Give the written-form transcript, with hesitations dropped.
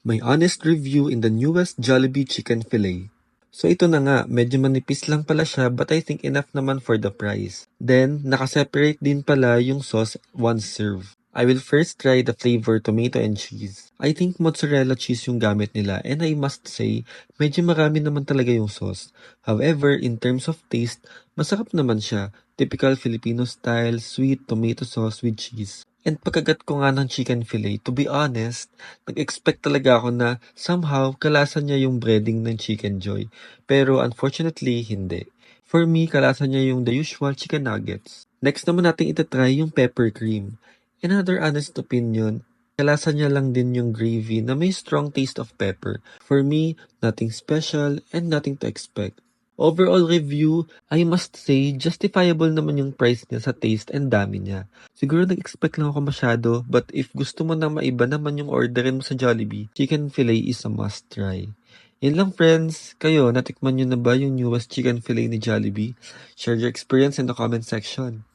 My honest review in the newest Jollibee chicken fillet. So ito na nga, medyo manipis lang pala siya but I think enough naman for the price. Then, nakaseparate din pala yung sauce once served. I will first try the flavor tomato and cheese. I think mozzarella cheese yung gamit nila and I must say, medyo marami naman talaga yung sauce. However, in terms of taste, masarap naman siya. Typical Filipino style, sweet tomato sauce with cheese. And pagkagat ko nga ng chicken fillet, to be honest, nag-expect talaga ako na somehow kalasa niya yung breading ng Chicken Joy. Pero unfortunately, hindi. For me, kalasa niya yung the usual chicken nuggets. Next naman natin itatry yung pepper cream. Another honest opinion, kalasa niya lang din yung gravy na may strong taste of pepper. For me, nothing special and nothing to expect. Overall review, I must say, justifiable naman yung price niya sa taste and dami niya. Siguro nag-expect lang ako masyado, but if gusto mo na maiba naman yung orderin mo sa Jollibee, chicken fillet is a must try. Yun lang friends, kayo, natikman nyo na ba yung newest chicken fillet ni Jollibee? Share your experience in the comment section.